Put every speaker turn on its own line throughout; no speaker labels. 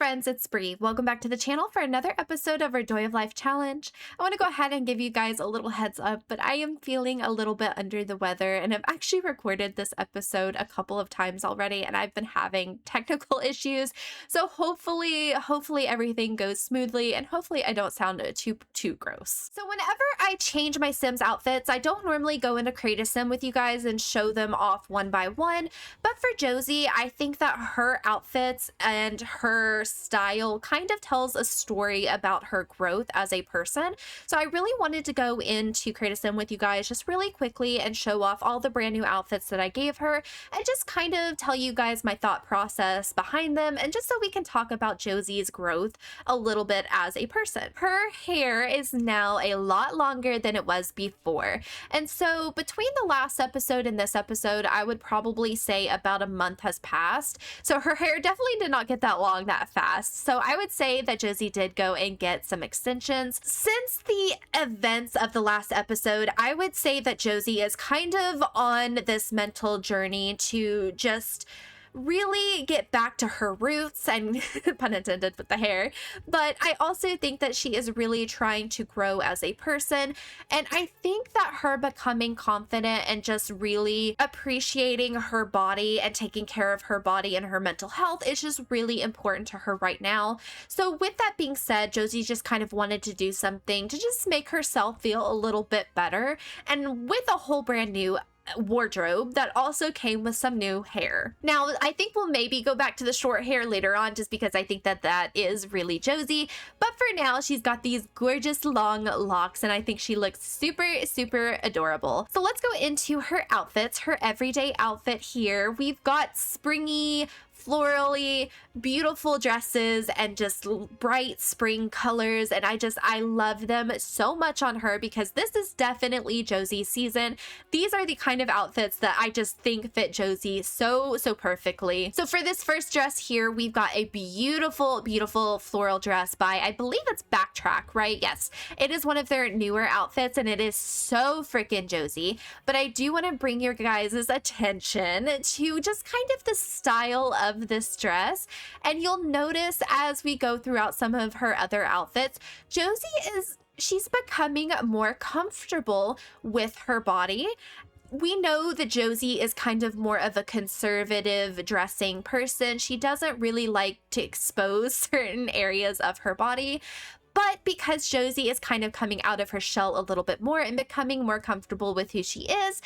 friends, it's Bree. Welcome back to the channel for another episode of our Joy of Life challenge. I want to go ahead and give you guys a little heads up, but I am feeling a little bit under the weather, and I've actually recorded this episode a couple of times already, and I've been having technical issues. So hopefully everything goes smoothly, and hopefully I don't sound too gross. So whenever I change my Sims outfits, I don't normally go into Create a Sim with you guys and show them off one by one, but for Josie, I think that her outfits and her style kind of tells a story about her growth as a person. So I really wanted to go into Create a Sim with you guys just really quickly and show off all the brand new outfits that I gave her and just kind of tell you guys my thought process behind them, and just so we can talk about Josie's growth a little bit as a person. Her hair is now a lot longer than it was before, and so between the last episode and this episode, I would probably say about a month has passed. So her hair definitely did not get that long that fast. So I would say that Josie did go and get some extensions. Since the events of the last episode, I would say that Josie is kind of on this mental journey to just really get back to her roots, and pun intended with the hair, but I also think that she is really trying to grow as a person, and I think that her becoming confident and just really appreciating her body and taking care of her body and her mental health is just really important to her right now. So with that being said, Josie just kind of wanted to do something to just make herself feel a little bit better, and with a whole brand new wardrobe that also came with some new hair. Now, I think we'll maybe go back to the short hair later on, just because I think that that is really Josie, but for now she's got these gorgeous long locks, and I think she looks super adorable. So let's go into her outfits. Her everyday outfit here, we've got springy, florally beautiful dresses and just bright spring colors, and I love them so much on her because this is definitely Josie's season. These are the kind of outfits that I just think fit Josie so perfectly. So for this first dress here, we've got a beautiful floral dress by, I believe it's Backtrack, right? Yes, it is one of their newer outfits, and it is so freaking Josie. But I do want to bring your guys' attention to just kind of the style of this dress, and you'll notice as we go throughout some of her other outfits, she's becoming more comfortable with her body. We know that Josie is kind of more of a conservative dressing person. She doesn't really like to expose certain areas of her body. But because Josie is kind of coming out of her shell a little bit more and becoming more comfortable with who she is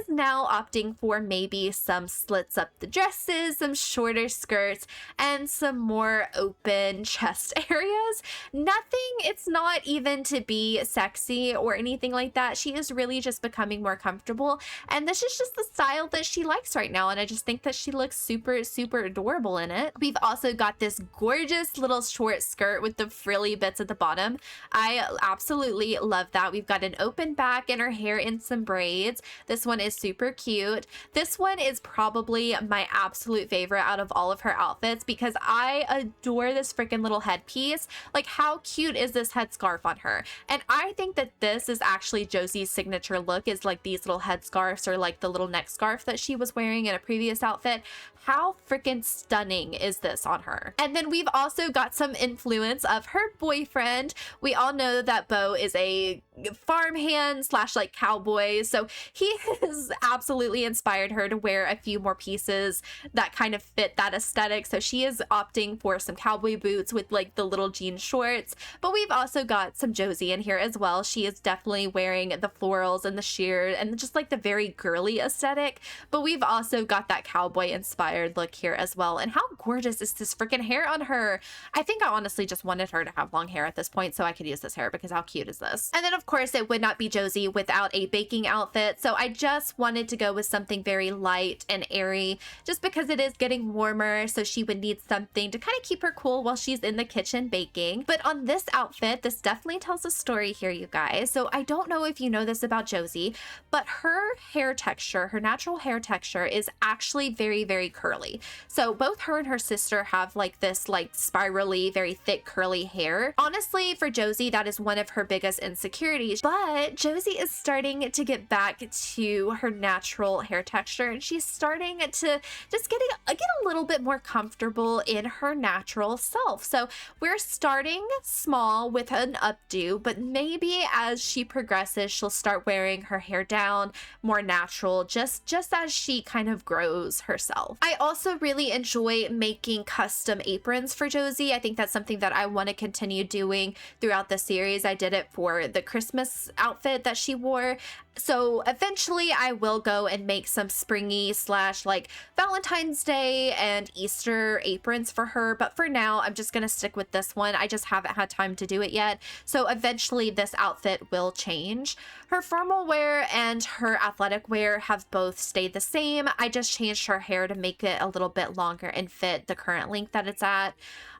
now opting for maybe some slits up the dresses, some shorter skirts, and some more open chest areas. It's not even to be sexy or anything like that. She is really just becoming more comfortable, and this is just the style that she likes right now, and I just think that she looks super adorable in it. We've also got this gorgeous little short skirt with the frilly bits at the bottom. I absolutely love that. We've got an open back and her hair in some braids. This one is super cute. This one is probably my absolute favorite out of all of her outfits because I adore this freaking little headpiece. Like, how cute is this headscarf on her? And I think that this is actually Josie's signature look, is like these little headscarves or like the little neck scarf that she was wearing in a previous outfit. How freaking stunning is this on her? And then we've also got some influence of her boyfriend. We all know that Beau is a farmhand slash like cowboy, so he has absolutely inspired her to wear a few more pieces that kind of fit that aesthetic. So she is opting for some cowboy boots with like the little jean shorts, but we've also got some Josie in here as well. She is definitely wearing the florals and the sheer and just like the very girly aesthetic, but we've also got that cowboy inspired look here as well. And how gorgeous is this freaking hair on her? I think I honestly just wanted her to have long hair at this point so I could use this hair, because how cute is this? And then of course it would not be Josie without a baking outfit, so I just wanted to go with something very light and airy just because it is getting warmer, so she would need something to kind of keep her cool while she's in the kitchen baking. But on this outfit, this definitely tells a story here, you guys. So I don't know if you know this about Josie, but her hair texture, her natural hair texture, is actually very curly. So both her and her sister have like this like spirally, very thick curly hair. honestly, for Josie, that is one of her biggest insecurities. But Josie is starting to get back to her natural hair texture, and she's starting to just get a little bit more comfortable in her natural self. So we're starting small with an updo, but maybe as she progresses, she'll start wearing her hair down more natural, just as she kind of grows herself. I also really enjoy making custom aprons for Josie. I think that's something that I want to continue doing throughout the series. I did it for the Christmas outfit that she wore. So eventually I will go and make some springy / like Valentine's Day and Easter aprons for her. But for now, I'm just going to stick with this one. I just haven't had time to do it yet. So eventually this outfit will change. Her formal wear and her athletic wear have both stayed the same. I just changed her hair to make it a little bit longer and fit the current length that it's at.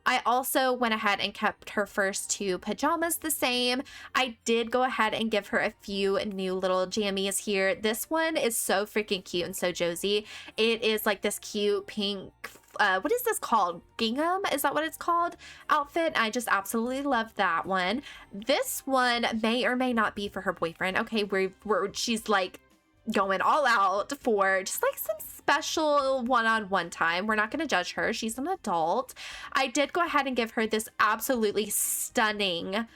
I also went ahead and kept her first 2 pajamas the same. I did go ahead and give her a few new little jammies here. This one is so freaking cute and so Josie. It is like this cute pink, what is this called? Gingham? Is that what it's called? Outfit. I just absolutely love that one. This one may or may not be for her boyfriend. Okay, she's like going all out for just like some special one-on-one time. We're not going to judge her. She's an adult. I did go ahead and give her this absolutely stunning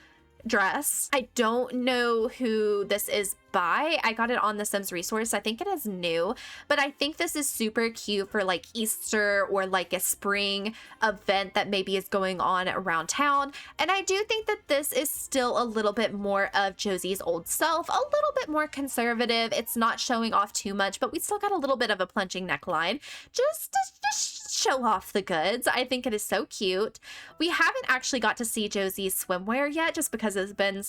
dress. I don't know who this is by. I got it on the Sims resource. I think it is new, but I think this is super cute for like Easter or like a spring event that maybe is going on around town. And I do think that this is still a little bit more of Josie's old self, a little bit more conservative. It's not showing off too much, but we still got a little bit of a plunging neckline just to show off the goods. I think it is so cute. We haven't actually got to see Josie's swimwear yet, just because it's been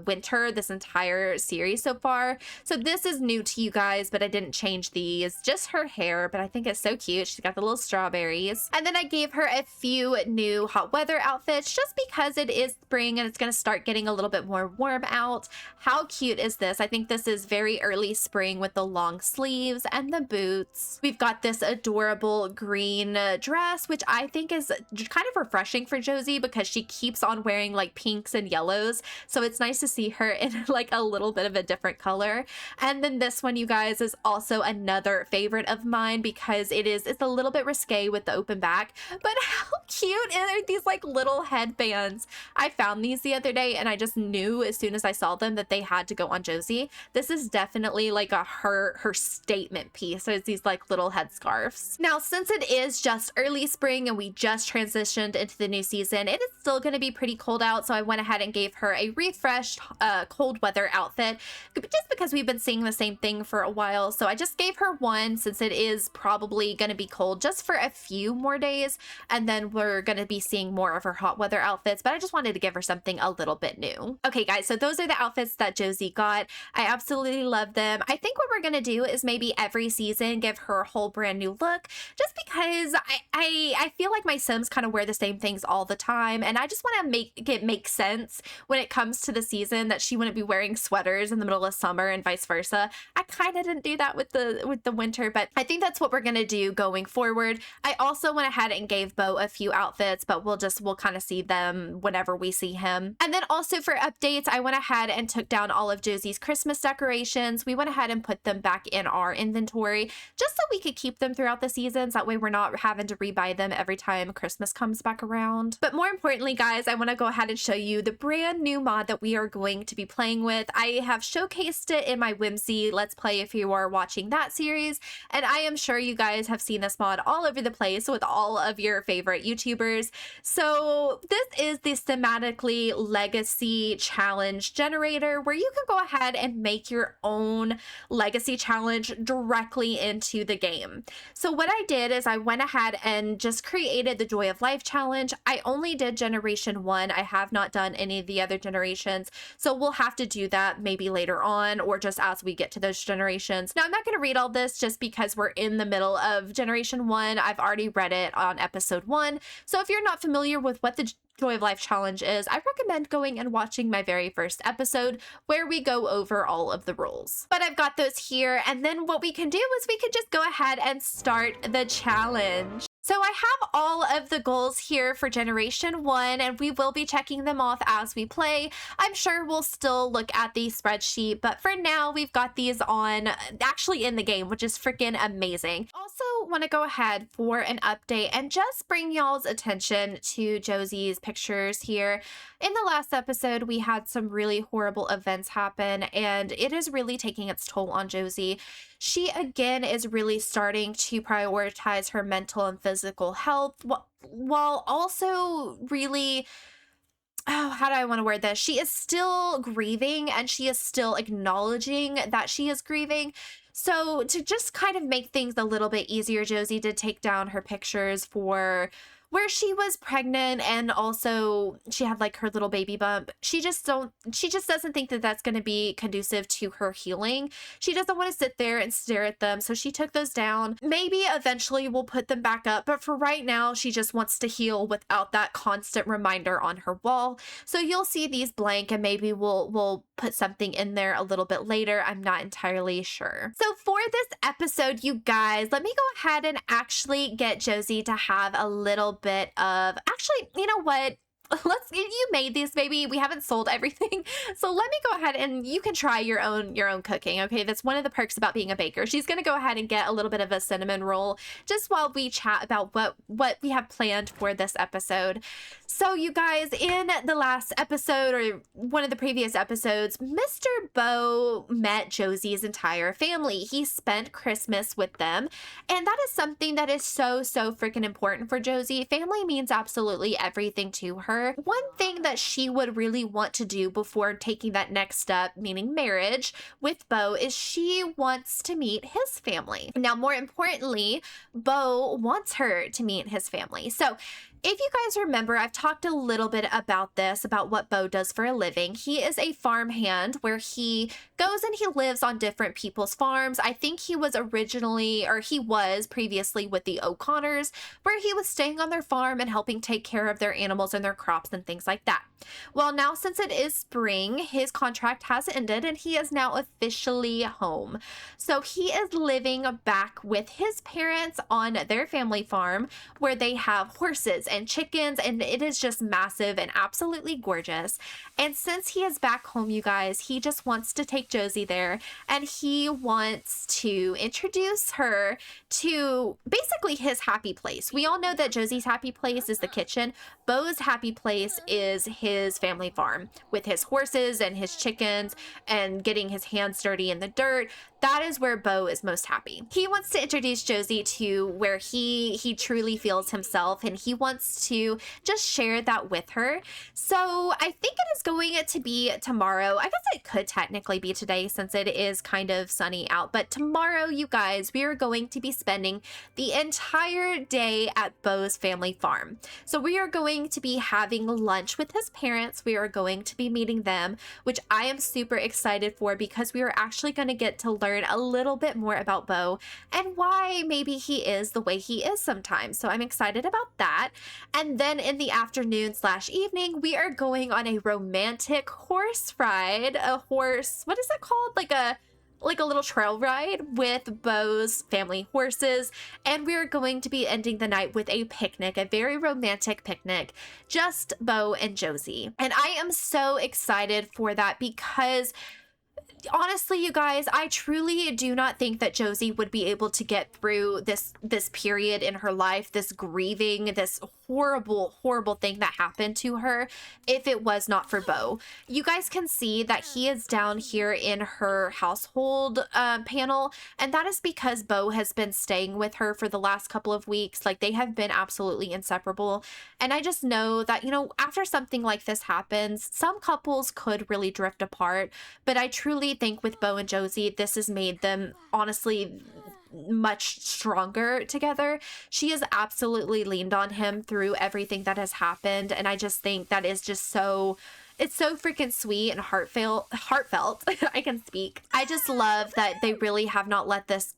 winter this entire series so far. So this is new to you guys, but I didn't change these, just her hair, but I think it's so cute. She's got the little strawberries. And then I gave her a few new hot weather outfits just because it is spring and it's going to start getting a little bit more warm out. How cute is this? I think this is very early spring with the long sleeves and the boots. We've got this adorable green dress, which I think is kind of refreshing for Josie because she keeps on wearing like pinks and yellows. So it's nice to see her in like a little bit of a different color. And then this one, you guys, is also another favorite of mine because it's a little bit risque with the open back, but how cute are these like little headbands? I found these the other day and I just knew as soon as I saw them that they had to go on Josie. This is definitely like her statement piece. So it's these like little headscarves. Now, since it is just early spring and we just transitioned into the new season, it is still going to be pretty cold out. So I went ahead and gave her a refreshed cold weather outfit just because we've been seeing the same thing for a while. So I just gave her one since it is probably going to be cold just for a few more days. And then we're going to be seeing more of her hot weather outfits, but I just wanted to give her something a little bit new. Okay, guys, so those are the outfits that Josie got. I absolutely love them. I think what we're going to do is maybe every season give her a whole brand new look, just because I feel like my Sims kind of wear the same things all the time. And I just want to make it make sense when it comes to the season that she wouldn't be wearing sweaters in the middle of summer and vice versa. I kind of didn't do that with the winter, but I think that's what we're going to do going forward. I also went ahead and gave Bo a few outfits, but we'll kind of see them whenever we see him. And then also for updates, I went ahead and took down all of Josie's Christmas decorations. We went ahead and put them back in our inventory just so we could keep them throughout the seasons. That way we're not having to rebuy them every time Christmas comes back around. But more importantly, guys, I want to go ahead and show you the brand new mod that we are going to be playing with. I have showcased it in my Whimsy Let's Play if you are watching that series, and I am sure you guys have seen this mod all over the place with all of your favorite YouTubers. So this is the thematically legacy challenge generator where you can go ahead and make your own legacy challenge directly into the game. So what I did is I went ahead and just created the Joy of Life challenge. I only did generation 1. I have not done any of the other generations. So we'll have to do that maybe later on or just as we get to those generations. Now, I'm not going to read all this just because we're in the middle of generation 1. I've already read it on episode 1. So if you're not familiar with what the Joy of Life challenge is, I recommend going and watching my very first episode where we go over all of the rules. But I've got those here, and then what we can do is we could just go ahead and start the challenge. So I have all of the goals here for Generation 1, and we will be checking them off as we play. I'm sure we'll still look at the spreadsheet, but for now, we've got these on actually in the game, which is freaking amazing. Also want to go ahead for an update and just bring y'all's attention to Josie's pictures here. In the last episode, we had some really horrible events happen, and it is really taking its toll on Josie. She again is really starting to prioritize her mental and physical health while also really, oh, how do I want to word this? She is still grieving and she is still acknowledging that she is grieving. So to just kind of make things a little bit easier, Josie did take down her pictures for where she was pregnant, and also she had like her little baby bump. She just doesn't think that that's going to be conducive to her healing. She doesn't want to sit there and stare at them, so she took those down. Maybe eventually we'll put them back up, but for right now she just wants to heal without that constant reminder on her wall. So you'll see these blank, and maybe we'll put something in there a little bit later. I'm not entirely sure. So for this episode, you guys, let me go ahead and actually get Josie to have a little bit of, actually, you know what? You made these, baby. We haven't sold everything. So let me go ahead and you can try your own cooking. Okay. That's one of the perks about being a baker. She's going to go ahead and get a little bit of a cinnamon roll just while we chat about what we have planned for this episode. So you guys, in the last episode or one of the previous episodes, Mr. Beau met Josie's entire family. He spent Christmas with them. And that is something that is so freaking important for Josie. Family means absolutely everything to her. One thing that she would really want to do before taking that next step, meaning marriage, with Beau is she wants to meet his family. Now, more importantly, Beau wants her to meet his family. So if you guys remember, I've talked a little bit about this, about what Beau does for a living. He is a farmhand where he goes and he lives on different people's farms. I think he was previously with the O'Connors, where he was staying on their farm and helping take care of their animals and their crops and things like that. Well, now since it is spring, his contract has ended and he is now officially home. So he is living back with his parents on their family farm where they have horses and chickens, and it is just massive and absolutely gorgeous. And since he is back home, you guys, he just wants to take Josie there, and he wants to introduce her to basically his happy place. We all know that Josie's happy place is the kitchen. Beau's happy place is his family farm with his horses and his chickens and getting his hands dirty in the dirt. That is where Beau is most happy. He wants to introduce Josie to where he truly feels himself, and he wants to just share that with her. So I think it is going to be tomorrow. I guess it could technically be today since it is kind of sunny out, but tomorrow, you guys, we are going to be spending the entire day at Beau's family farm. So we are going to be having lunch with his parents. We are going to be meeting them, which I am super excited for because we are actually going to get to learn a little bit more about Beau and why maybe he is the way he is sometimes. So I'm excited about that. And then in the afternoon/evening, we are going on a romantic horse ride. What is it called? Like a little trail ride with Beau's family horses, and we are going to be ending the night with a picnic, a very romantic picnic, just Beau and Josie. And I am so excited for that because honestly, you guys, I truly do not think that Josie would be able to get through this period in her life, this grieving, this horrible thing that happened to her, if it was not for Beau. You guys can see that he is down here in her household panel, and that is because Beau has been staying with her for the last couple of weeks. Like, they have been absolutely inseparable. And I just know that, you know, after something like this happens, some couples could really drift apart, but I truly think with Beau and Josie, this has made them honestly much stronger together. She has absolutely leaned on him through everything that has happened, and I just think that is just so, it's so freaking sweet and heartfelt. I can speak. I just love that they really have not let this,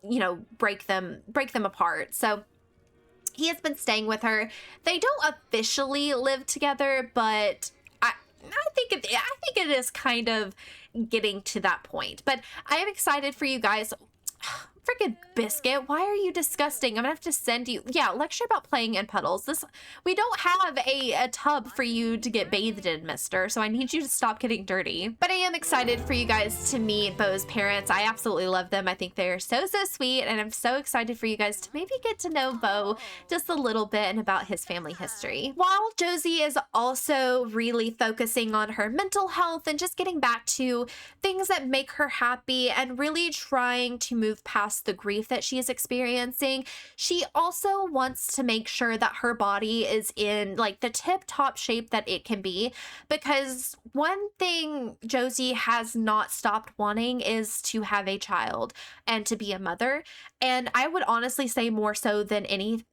you know, break them apart. So he has been staying with her. They don't officially live together, but I think it is kind of getting to that point. But I am excited for you guys. Freaking Biscuit, why are you disgusting? I'm gonna have to send you, yeah, lecture about playing in puddles. We don't have a tub for you to get bathed in, mister, so I need you to stop getting dirty. But I am excited for you guys to meet Beau's parents. I absolutely love them. I think they're so sweet, and I'm so excited for you guys to maybe get to know Beau just a little bit and about his family history. While Josie is also really focusing on her mental health and just getting back to things that make her happy and really trying to move past the grief that she is experiencing, she also wants to make sure that her body is in like the tip-top shape that it can be, because one thing Josie has not stopped wanting is to have a child and to be a mother. And I would honestly say more so than any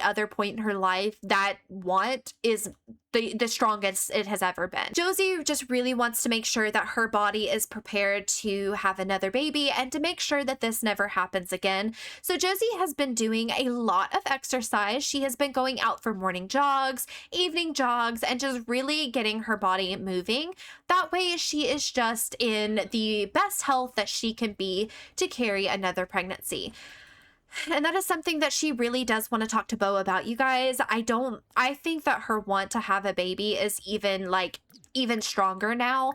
other point in her life, that want is the strongest it has ever been. Josie just really wants to make sure that her body is prepared to have another baby and to make sure that this never happens again. So Josie has been doing a lot of exercise. She has been going out for morning jogs, evening jogs, and just really getting her body moving. That way she is just in the best health that she can be to carry another pregnancy. And that is something that she really does want to talk to Beau about, you guys. I think that her want to have a baby is even stronger now.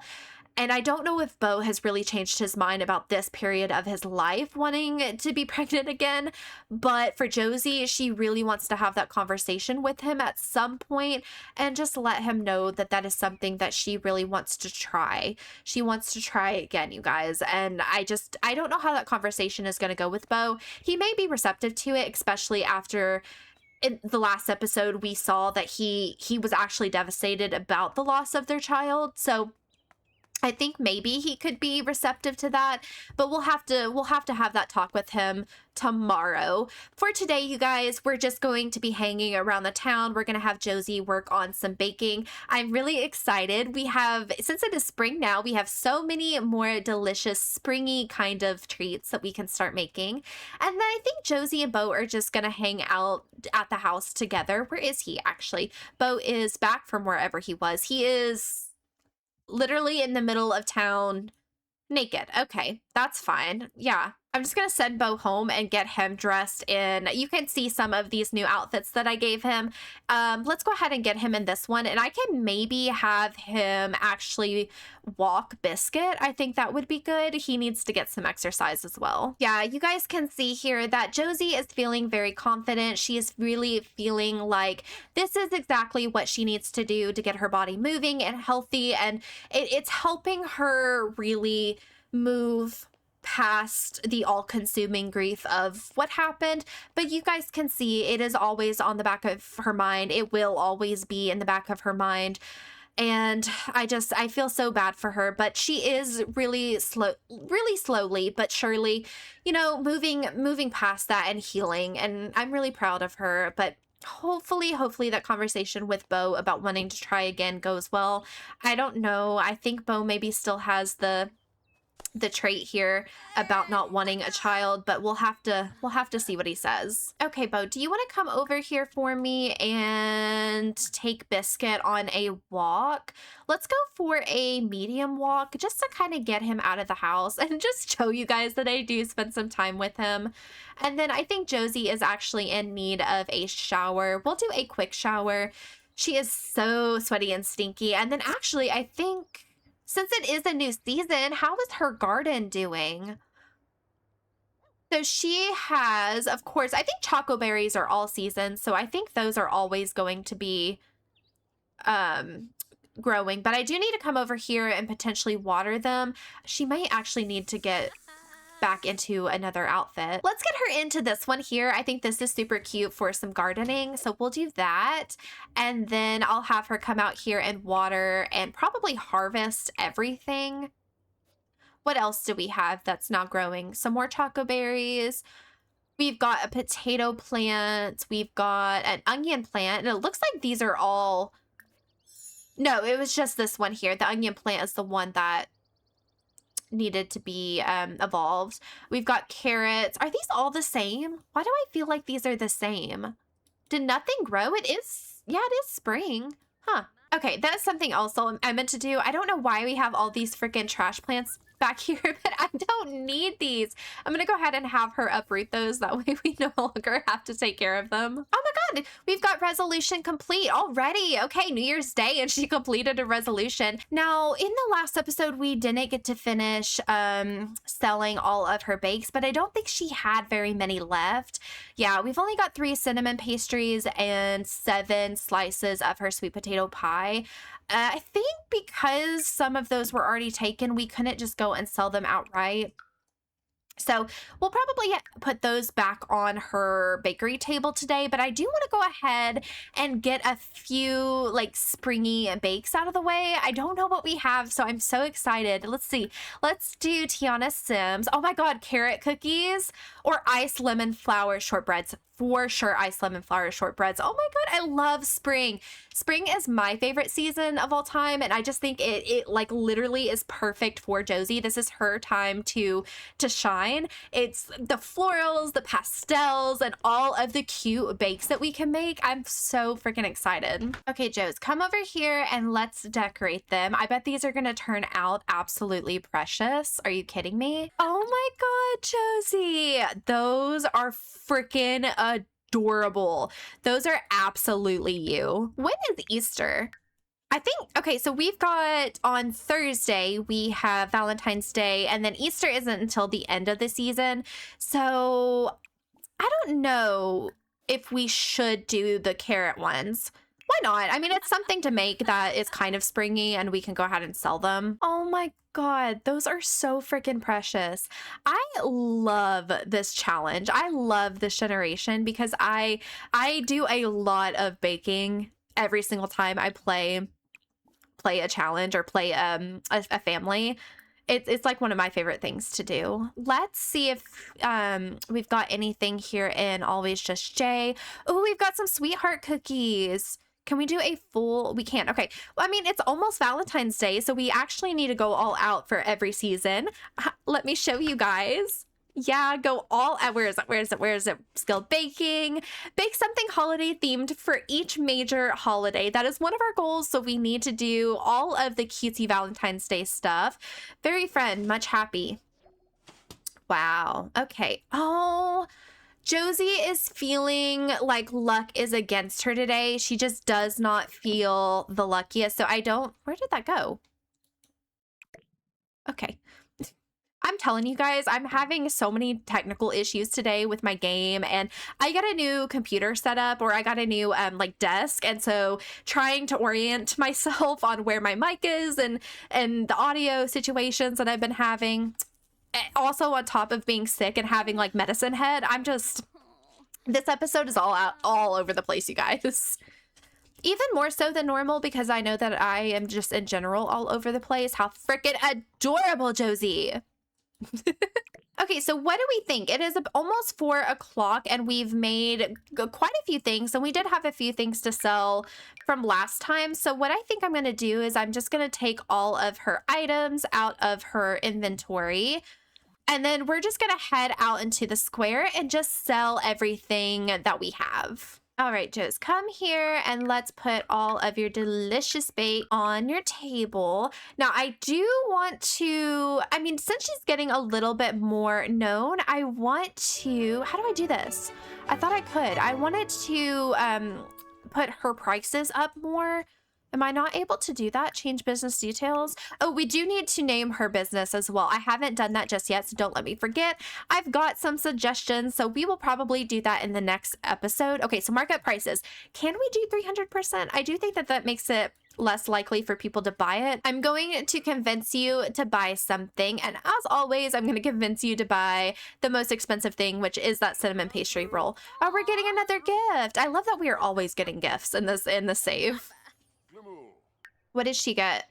And I don't know if Beau has really changed his mind about this period of his life wanting to be pregnant again. But for Josie, she really wants to have that conversation with him at some point and just let him know that that is something that she really wants to try. She wants to try again, you guys. And I don't know how that conversation is going to go with Beau. He may be receptive to it, especially after in the last episode we saw that he was actually devastated about the loss of their child. So I think maybe he could be receptive to that, but we'll have to have that talk with him tomorrow. For today, you guys, we're just going to be hanging around the town. We're going to have Josie work on some baking. I'm really excited. Since it is spring now, we have so many more delicious springy kind of treats that we can start making. And then I think Josie and Beau are just going to hang out at the house together. Where is he actually? Beau is back from wherever he was. He is literally in the middle of town naked. Okay, that's fine. Yeah, I'm just gonna send Beau home and get him dressed in, you can see some of these new outfits that I gave him. Let's go ahead and get him in this one, and I can maybe have him actually walk Biscuit. I think that would be good. He needs to get some exercise as well. Yeah, you guys can see here that Josie is feeling very confident. She is really feeling like this is exactly what she needs to do to get her body moving and healthy, and it's helping her really move past the all-consuming grief of what happened. But you guys can see it is always on the back of her mind. It will always be in the back of her mind. And I feel so bad for her, but she is really slowly but surely, moving past that and healing. And I'm really proud of her. But hopefully that conversation with Beau about wanting to try again goes well. I don't know. I think Beau maybe still has the trait here about not wanting a child, but we'll have to see what he says. Okay, Beau, do you want to come over here for me and take Biscuit on a walk? Let's go for a medium walk just to kind of get him out of the house and just show you guys that I do spend some time with him. And then I think Josie is actually in need of a shower. We'll do a quick shower. She is so sweaty and stinky. And then actually, I think since it is a new season, how is her garden doing? So she has, of course, I think choco berries are all season, so I think those are always going to be growing. But I do need to come over here and potentially water them. She might actually need to get back into another outfit. Let's get her into this one here. I think this is super cute for some gardening, so we'll do that. And then I'll have her come out here and water and probably harvest everything. What else do we have that's not growing? Some more choco berries. We've got a potato plant. We've got an onion plant. And it looks like these are all... No, it was just this one here. The onion plant is the one that needed to be evolved. We've got carrots. Are these all the same? Why do I feel like these are the same? Did nothing grow? It is, yeah, it is spring. Huh. Okay, that's something else I meant to do. I don't know why we have all these freaking trash plants back here, but I don't need these. I'm gonna go ahead and have her uproot those. That way we no longer have to take care of them. Oh my God, we've got resolution complete already. Okay, New Year's Day, and she completed a resolution. Now, in the last episode, we didn't get to finish selling all of her bakes, but I don't think she had very many left. Yeah, we've only got 3 cinnamon pastries and 7 slices of her sweet potato pie. I think because some of those were already taken, we couldn't just go and sell them outright. So we'll probably put those back on her bakery table today, but I do want to go ahead and get a few like springy bakes out of the way. I don't know what we have, so I'm so excited. Let's see. Let's do Tiana Sims. Oh my God, carrot cookies or iced lemon flour shortbreads. For sure, iced lemon flour shortbreads. Oh my God, I love spring. Spring is my favorite season of all time, and I just think it like literally is perfect for Josie. This is her time to shine. It's the florals, the pastels, and all of the cute bakes that we can make. I'm so freaking excited. Okay, Joes, come over here and let's decorate them. I bet these are gonna turn out absolutely precious. Are you kidding me? Oh my God, Josie, those are freaking adorable. Those are absolutely you. When is Easter? I think, okay, so we've got on Thursday, we have Valentine's Day, and then Easter isn't until the end of the season. So I don't know if we should do the carrot ones. Why not? I mean, it's something to make that is kind of springy and we can go ahead and sell them. Oh my God, those are so freaking precious. I love this challenge. I love this generation because I do a lot of baking every single time I play a challenge or play a family. It's like one of my favorite things to do. Let's see if we've got anything here in Always Just Jay. Oh, we've got some sweetheart cookies. Can we do a full? We can't. Okay. Well, I mean, it's almost Valentine's Day, so we actually need to go all out for every season. Let me show you guys. Yeah, go all out. Where is it? Where is it? Where is it? Skilled baking. Bake something holiday themed for each major holiday. That is one of our goals, so we need to do all of the cutesy Valentine's Day stuff. Very friend, much happy. Wow. Okay. Oh, Josie is feeling like luck is against her today. She just does not feel the luckiest. So I don't, where did that go? Okay. I'm telling you guys, I'm having so many technical issues today with my game, and I got a new computer setup, or I got a new like desk, and so trying to orient myself on where my mic is and the audio situations that I've been having. Also on top of being sick and having like medicine head, I'm just, this episode is all over the place, you guys. Even more so than normal because I know that I am just in general all over the place. How freaking adorable, Josie. Okay, so what do we think? It is almost 4 o'clock and we've made quite a few things, and we did have a few things to sell from last time. So what I think I'm going to do is I'm just going to take all of her items out of her inventory, and then we're just going to head out into the square and just sell everything that we have. All right, Joes, come here and let's put all of your delicious bake on your table. Now, I do want to, I mean, since she's getting a little bit more known, I want to, how do I do this? I thought I could. I wanted to put her prices up more. Am I not able to do that? Change business details? Oh, we do need to name her business as well. I haven't done that just yet, so don't let me forget. I've got some suggestions, so we will probably do that in the next episode. Okay, so markup prices. Can we do 300%? I do think that that makes it less likely for people to buy it. I'm going to convince you to buy something, and as always, I'm going to convince you to buy the most expensive thing, which is that cinnamon pastry roll. Oh, we're getting another gift. I love that we are always getting gifts in the save. What did she get?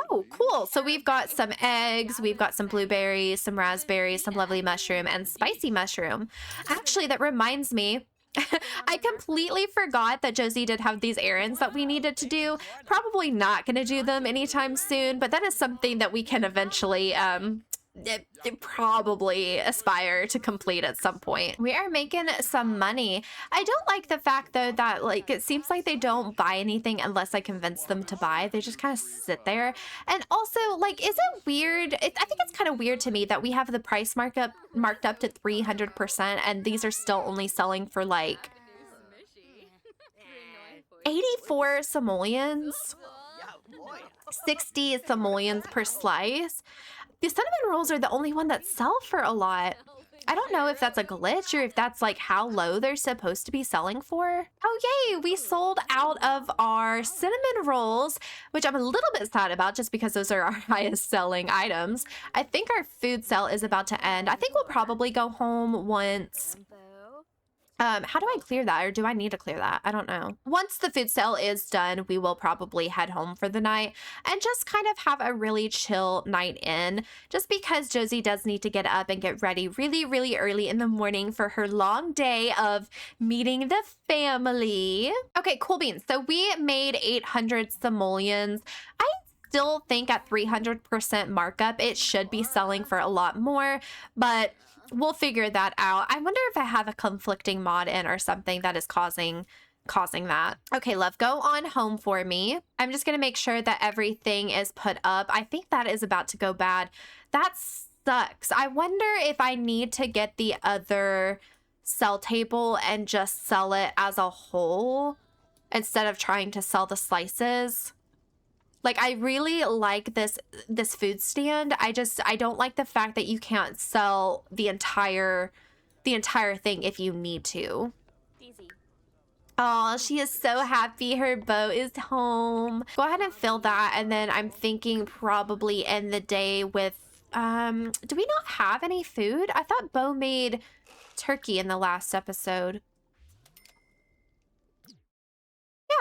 Oh, cool. So we've got some eggs, we've got some blueberries, some raspberries, some lovely mushroom, and spicy mushroom. Actually, that reminds me, I completely forgot that Josie did have these errands that we needed to do. Probably not going to do them anytime soon, but that is something that we can eventually probably aspire to complete at some point. We are making some money. I don't like the fact though that like it seems like they don't buy anything unless I convince them to buy. They just kind of sit there. And also, like, is it weird? I think it's kind of weird to me that we have the price marked up to 300%, and these are still only selling for like 84 simoleons, 60 simoleons per slice. The cinnamon rolls are the only one that sell for a lot. I don't know if that's a glitch or if that's like how low they're supposed to be selling for. Oh yay, we sold out of our cinnamon rolls, which I'm a little bit sad about just because those are our highest selling items. I think our food sale is about to end. I think we'll probably go home once. How do I clear that, or do I need to clear that? I don't know. Once the food sale is done, we will probably head home for the night and just kind of have a really chill night in, just because Josie does need to get up and get ready really, really early in the morning for her long day of meeting the family. Okay, cool beans. So we made 800 simoleons. I still think at 300% markup, it should be selling for a lot more, but we'll figure that out. I wonder if I have a conflicting mod in or something that is causing that. Okay, love, go on home for me. I'm just gonna make sure that everything is put up. I think that is about to go bad. That sucks. I wonder if I need to get the other sell table and just sell it as a whole instead of trying to sell the slices. Like, I really like this food stand. I don't like the fact that you can't sell the entire thing if you need to. Oh, she is so happy her beau is home. Go ahead and fill that, and then I'm thinking probably end the day with do we not have any food? I thought Beau made turkey in the last episode.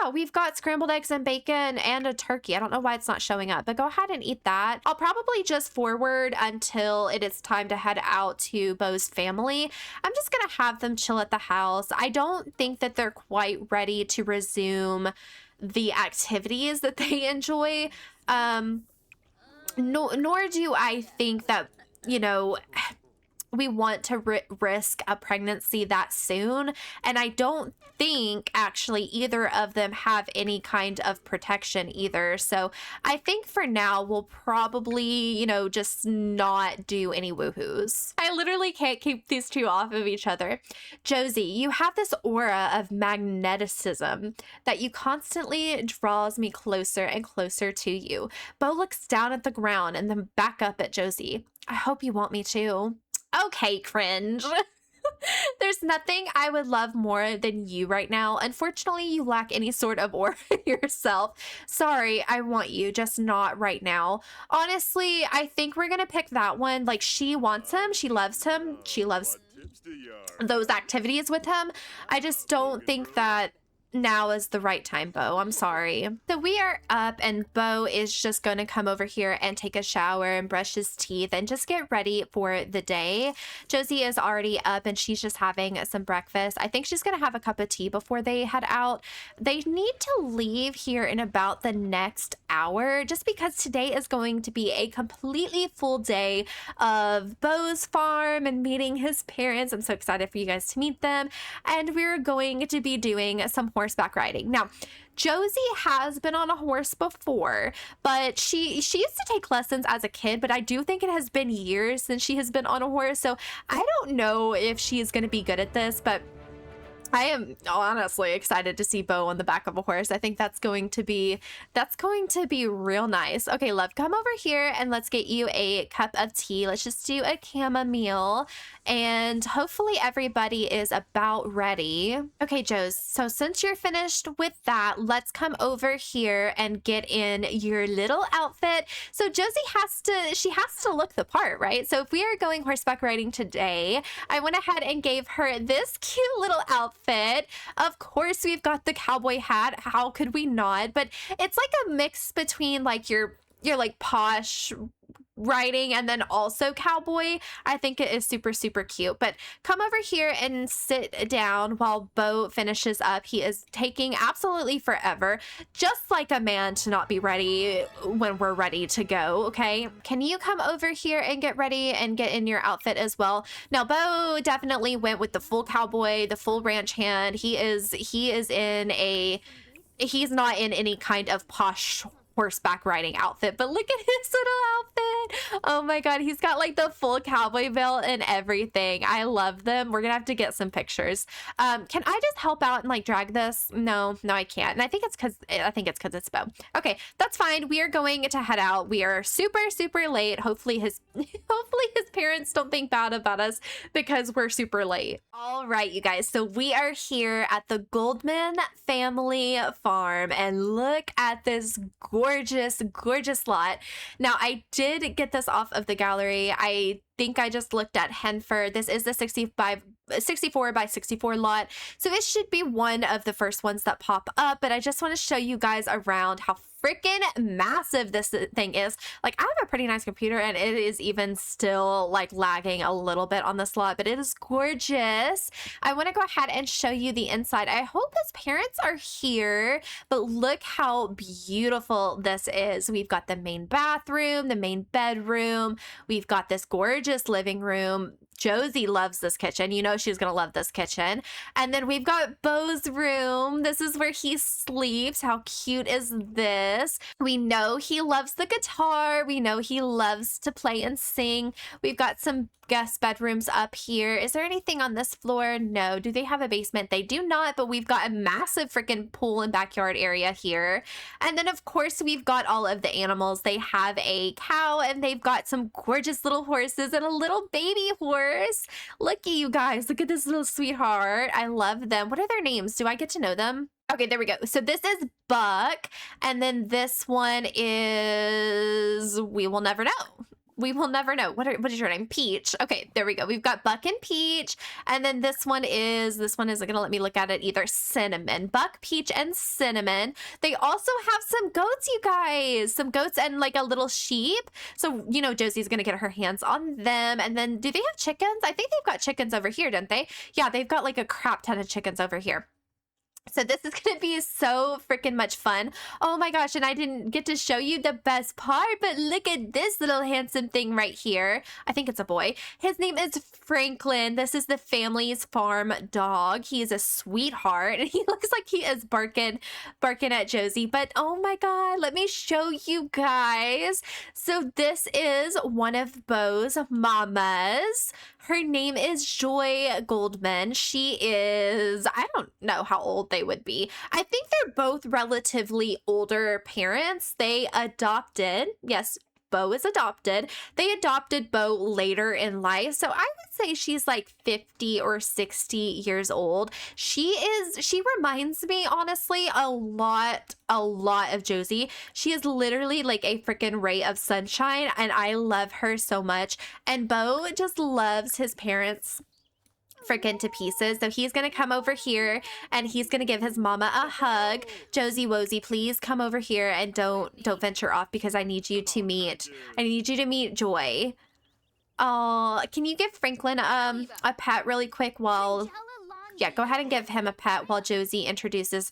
Yeah, we've got scrambled eggs and bacon and a turkey. I don't know why it's not showing up, but go ahead and eat that. I'll probably just forward until it is time to head out to Beau's family. I'm just gonna have them chill at the house. I don't think that they're quite ready to resume the activities that they enjoy. Nor do I think that, you know, we want to risk a pregnancy that soon. And I don't think actually either of them have any kind of protection either. So I think for now we'll probably, you know, just not do any woohoos. I literally can't keep these two off of each other. Josie, you have this aura of magneticism that you constantly draws me closer and closer to you. Beau looks down at the ground and then back up at Josie. I hope you want me to. Okay, cringe. There's nothing I would love more than you right now. Unfortunately, you lack any sort of aura yourself. Sorry, I want you, just not right now. Honestly, I think we're gonna pick that one. Like, she wants him, she loves him, she loves those activities with him. I just don't think that now is the right time, Beau. I'm sorry. So we are up and Beau is just going to come over here and take a shower and brush his teeth and just get ready for the day. Josie is already up and she's just having some breakfast. I think she's going to have a cup of tea before they head out. They need to leave here in about the next hour just because today is going to be a completely full day of Beau's farm and meeting his parents. I'm so excited for you guys to meet them. And we're going to be doing some horseback riding. Now, Josie has been on a horse before, but she used to take lessons as a kid, but I do think it has been years since she has been on a horse, so I don't know if she is going to be good at this, but I am honestly excited to see Beau on the back of a horse. I think that's going to be real nice. Okay, love, come over here and let's get you a cup of tea. Let's just do a chamomile and hopefully everybody is about ready. Okay, Joes, so since you're finished with that, let's come over here and get in your little outfit. So Josie has to look the part, right? So if we are going horseback riding today, I went ahead and gave her this cute little outfit. Of course, we've got the cowboy hat. How could we not? But it's like a mix between like your like posh riding and then also cowboy. I think it is super, super cute. But come over here and sit down while Bo finishes up. He is taking absolutely forever, just like a man to not be ready when we're ready to go, okay? Can you come over here and get ready and get in your outfit as well? Now, Bo definitely went with the full cowboy, the full ranch hand. He's not in any kind of posh horseback riding outfit, but look at his little outfit. Oh my god, he's got like the full cowboy belt and everything. I love them. We're gonna have to get some pictures. Can I just help out and like drag this? No, I can't. And I think it's because it's Bo. Okay, that's fine. We are going to head out. We are super, super late. Hopefully his parents don't think bad about us because we're super late. All right, you guys. So we are here at the Goldman family farm, and look at this gorgeous, gorgeous lot. Now, I did get this off of the gallery. I think I just looked at Henford. This is the 64 by 64 lot. So it should be one of the first ones that pop up, but I just want to show you guys around how freaking massive this thing is. Like, I have a pretty nice computer and it is even still like lagging a little bit on this lot, but it is gorgeous. I want to go ahead and show you the inside. I hope his parents are here, but look how beautiful this is. We've got the main bathroom, the main bedroom. We've got this gorgeous living room. Josie loves this kitchen. You know she's gonna love this kitchen. And then we've got Bo's room. This is where he sleeps. How cute is this? We know he loves the guitar. We know he loves to play and sing. We've got some guest bedrooms up here. Is there anything on this floor? No. Do they have a basement? They do not, but we've got a massive freaking pool and backyard area here. And then of course we've got all of the animals. They have a cow and they've got some gorgeous little horses and a little baby horse. Looky, you guys, look at this little sweetheart. I love them. What are their names? Do I get to know them? Okay, there we go. So this is Buck, and then this one is, we will never know. We will never know. What is your name? Peach. Okay, there we go. We've got Buck and Peach. And then this one isn't gonna let me look at it either. Cinnamon. Buck, Peach, and Cinnamon. They also have some goats, you guys. Some goats and like a little sheep. So, you know, Josie's gonna get her hands on them. And then do they have chickens? I think they've got chickens over here, don't they? Yeah, they've got like a crap ton of chickens over here. So this is going to be so freaking much fun. Oh my gosh, and I didn't get to show you the best part, but look at this little handsome thing right here. I think it's a boy. His name is Franklin. This is the family's farm dog. He is a sweetheart, and he looks like he is barking at Josie. But oh my god, let me show you guys. So this is one of Bo's mamas. Her name is Joy Goldman. She is, I don't know how old they would be. I think they're both relatively older parents. They adopted, yes, Bo is adopted. They adopted Bo later in life. So I would say she's like 50 or 60 years old. She reminds me, honestly, a lot of Josie. She is literally like a freaking ray of sunshine, and I love her so much. And Bo just loves his parents freaking to pieces. So he's gonna come over here and he's gonna give his mama a hug. Josie Wosie, please come over here and don't venture off, because I need you to meet Joy. Oh, can you give Franklin a pet really quick while, yeah, go ahead and give him a pet while Josie introduces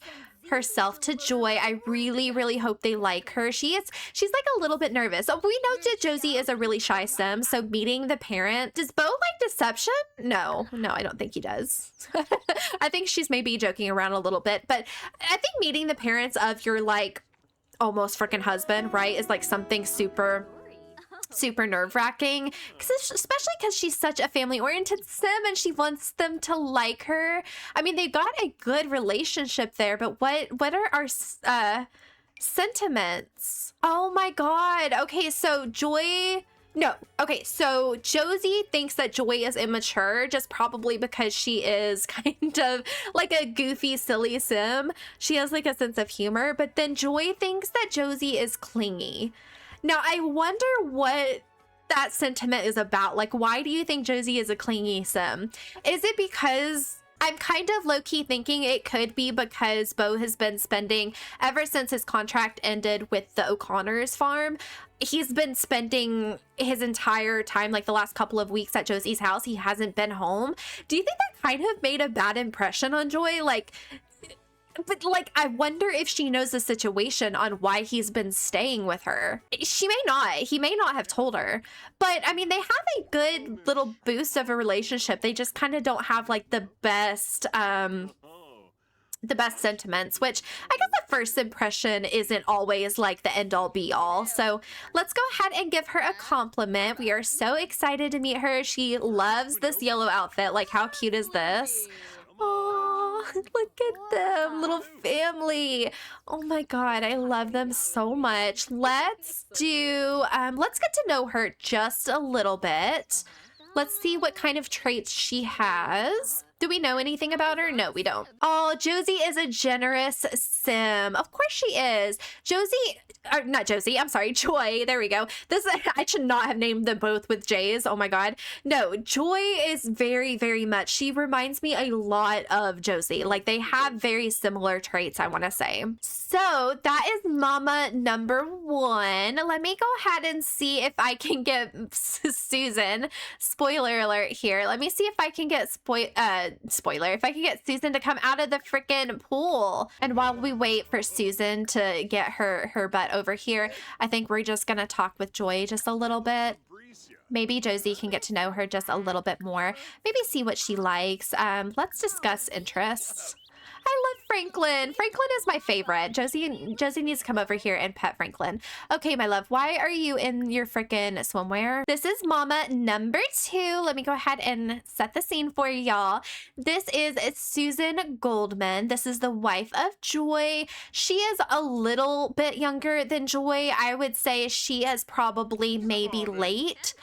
herself to Joy. I really, really hope they like her. She's like a little bit nervous. So we know that Josie is a really shy sim, so meeting the parent, does Bo like deception? No, I don't think he does. I think she's maybe joking around a little bit, but I think meeting the parents of your like almost freaking husband, right, is like something super nerve-wracking, especially because she's such a family-oriented sim and she wants them to like her. I mean, they got a good relationship there, but what are our sentiments? Oh my god. Okay, so Josie thinks that Joy is immature, just probably because she is kind of like a goofy, silly sim. She has like a sense of humor, but then Joy thinks that Josie is clingy. Now, I wonder what that sentiment is about. Like, why do you think Josie is a clingy sim? Is it because, I'm kind of low-key thinking it could be because Beau has been spending, ever since his contract ended with the O'Connor's farm, he's been spending his entire time, like the last couple of weeks, at Josie's house. He hasn't been home. Do you think that kind of made a bad impression on Joy? But like, I wonder if she knows the situation on why he's been staying with her. She may not. He may not have told her. But I mean, they have a good little boost of a relationship. They just kind of don't have like the best sentiments, which I guess the first impression isn't always like the end all be all. So let's go ahead and give her a compliment. We are so excited to meet her. She loves this yellow outfit. Like, how cute is this? Oh, look at them, little family. Oh my God, I love them so much. Let's get to know her just a little bit. Let's see what kind of traits she has. Do we know anything about her? No, we don't. Oh, Josie is a generous sim. Of course she is. Not Josie, I'm sorry, Joy. There we go. I should not have named them both with J's. Oh my God. No, Joy is very, very much, she reminds me a lot of Josie. Like, they have very similar traits, I want to say. So that is mama number one. Let me go ahead and see if I can get Susan. Spoiler alert here. Let me see if I can get if I can get Susan to come out of the freaking pool. And while we wait for Susan to get her butt over here, I think we're just gonna talk with Joy just a little bit. Maybe Josie can get to know her just a little bit more. Maybe see what she likes. Let's discuss interests. I love Franklin. Franklin is my favorite. Josie needs to come over here and pet Franklin. Okay, my love, why are you in your frickin' swimwear? This is mama number two. Let me go ahead and set the scene for y'all. This is Susan Goldman. This is the wife of Joy. She is a little bit younger than Joy. I would say she is probably maybe late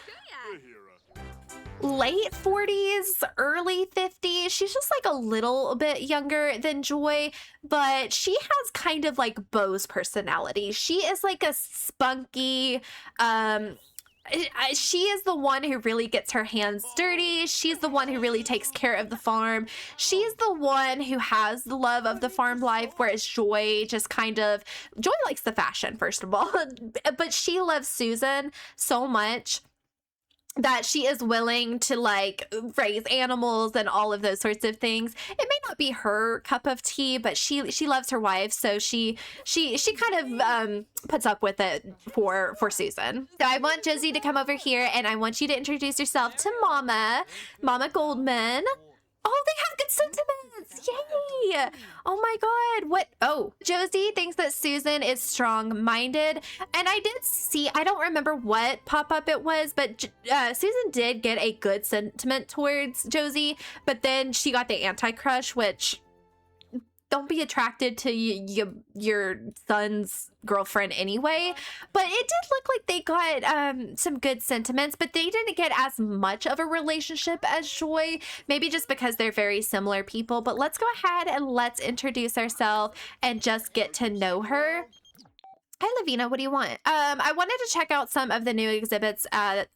40s, early 50s. She's just like a little bit younger than Joy, but she has kind of like Beau's personality. She is like a spunky, she is the one who really gets her hands dirty. She's the one who really takes care of the farm. She's the one who has the love of the farm life, whereas Joy likes the fashion, first of all, but she loves Susan so much that she is willing to like raise animals and all of those sorts of things. It may not be her cup of tea, but she loves her wife, so she kind of puts up with it for Susan. So I want Josie to come over here, and I want you to introduce yourself to Mama Goldman. Oh, they have good sentiments. Yay. Oh my God. Josie thinks that Susan is strong-minded. And I did see, I don't remember what pop-up it was, but Susan did get a good sentiment towards Josie, but then she got the anti-crush, which, don't be attracted to your son's girlfriend anyway. But it did look like they got some good sentiments, but they didn't get as much of a relationship as Joy, maybe just because they're very similar people. But let's go ahead and let's introduce ourselves and just get to know her. Hi, Lavina, what do you want? I wanted to check out some of the new exhibits at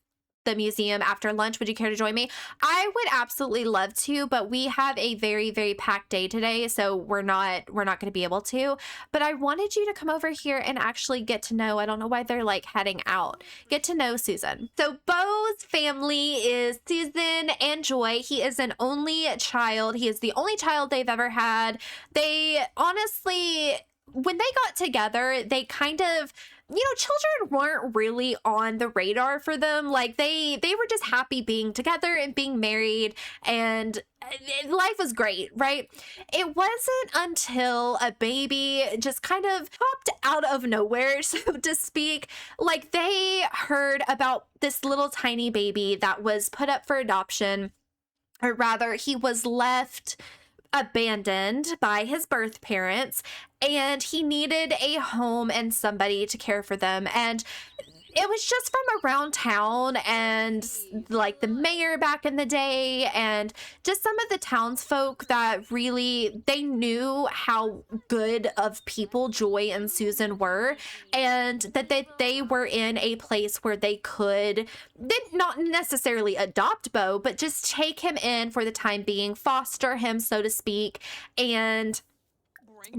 the museum after lunch. Would you care to join me? I would absolutely love to, but we have a very, very packed day today, so we're not going to be able to. But I wanted you to come over here and actually get to know, I don't know why they're like heading out, get to know Susan. So Beau's family is Susan and Joy. He is an only child. He is the only child they've ever had. They honestly, when they got together, they kind of, children weren't really on the radar for them. Like they were just happy being together and being married, and life was great, right? It wasn't until a baby just kind of popped out of nowhere, so to speak. Like they heard about this little tiny baby that was put up for adoption, or rather he was left abandoned by his birth parents, and he needed a home and somebody to care for them. And it was just from around town, and like the mayor back in the day, and just some of the townsfolk that really, they knew how good of people Joy and Susan were, and that they were in a place where they could, they not necessarily adopt Beau, but just take him in for the time being, foster him, so to speak, and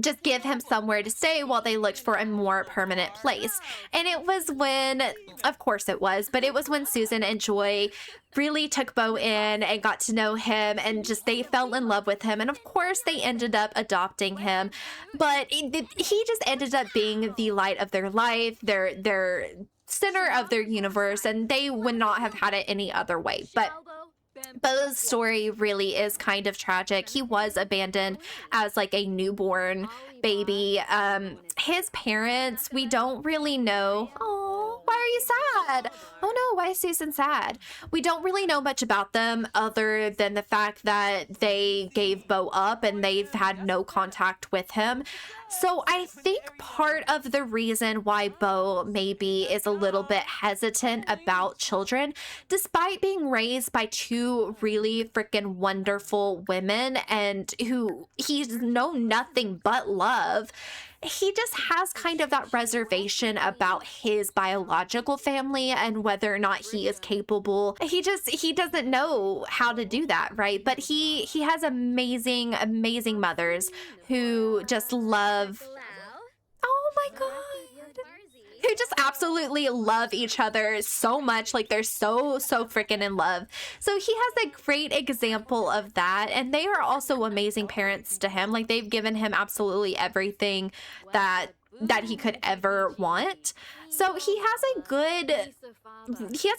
just give him somewhere to stay while they looked for a more permanent place. And it was when, of course it was, but it was when Susan and Joy really took Beau in and got to know him, and just they fell in love with him. And of course they ended up adopting him, but he just ended up being the light of their life, their center of their universe, and they would not have had it any other way. But Beau's story really is kind of tragic. He was abandoned as like a newborn baby. His parents, we don't really know. Oh, why are you sad? Oh no, why is Susan sad? We don't really know much about them other than the fact that they gave Beau up and they've had no contact with him. So I think part of the reason why Beau maybe is a little bit hesitant about children, despite being raised by two really freaking wonderful women and who he's known nothing but love, he just has kind of that reservation about his biological family and whether or not he is capable. He doesn't know how to do that, right? But he has amazing mothers who just love, oh my god, who just absolutely love each other so much. Like they're so freaking in love. So he has a great example of that, and they are also amazing parents to him. Like they've given him absolutely everything that he could ever want. So he has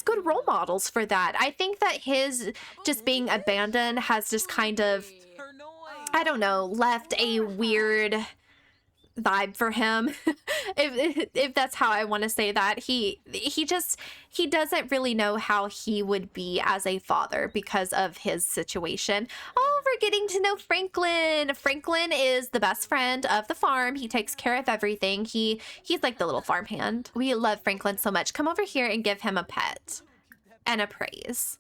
good role models for that. I think that his just being abandoned has just kind of, I don't know, left a weird vibe for him. if that's how I want to say that. He doesn't really know how he would be as a father because of his situation. Oh, we're getting to know Franklin. Franklin is the best friend of the farm. He takes care of everything. He's like the little farmhand. We love Franklin so much. Come over here and give him a pet and a praise.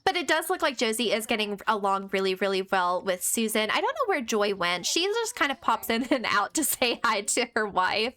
But it does look like Josie is getting along really well with Susan. I don't know where Joy went. She just kind of pops in and out to say hi to her wife.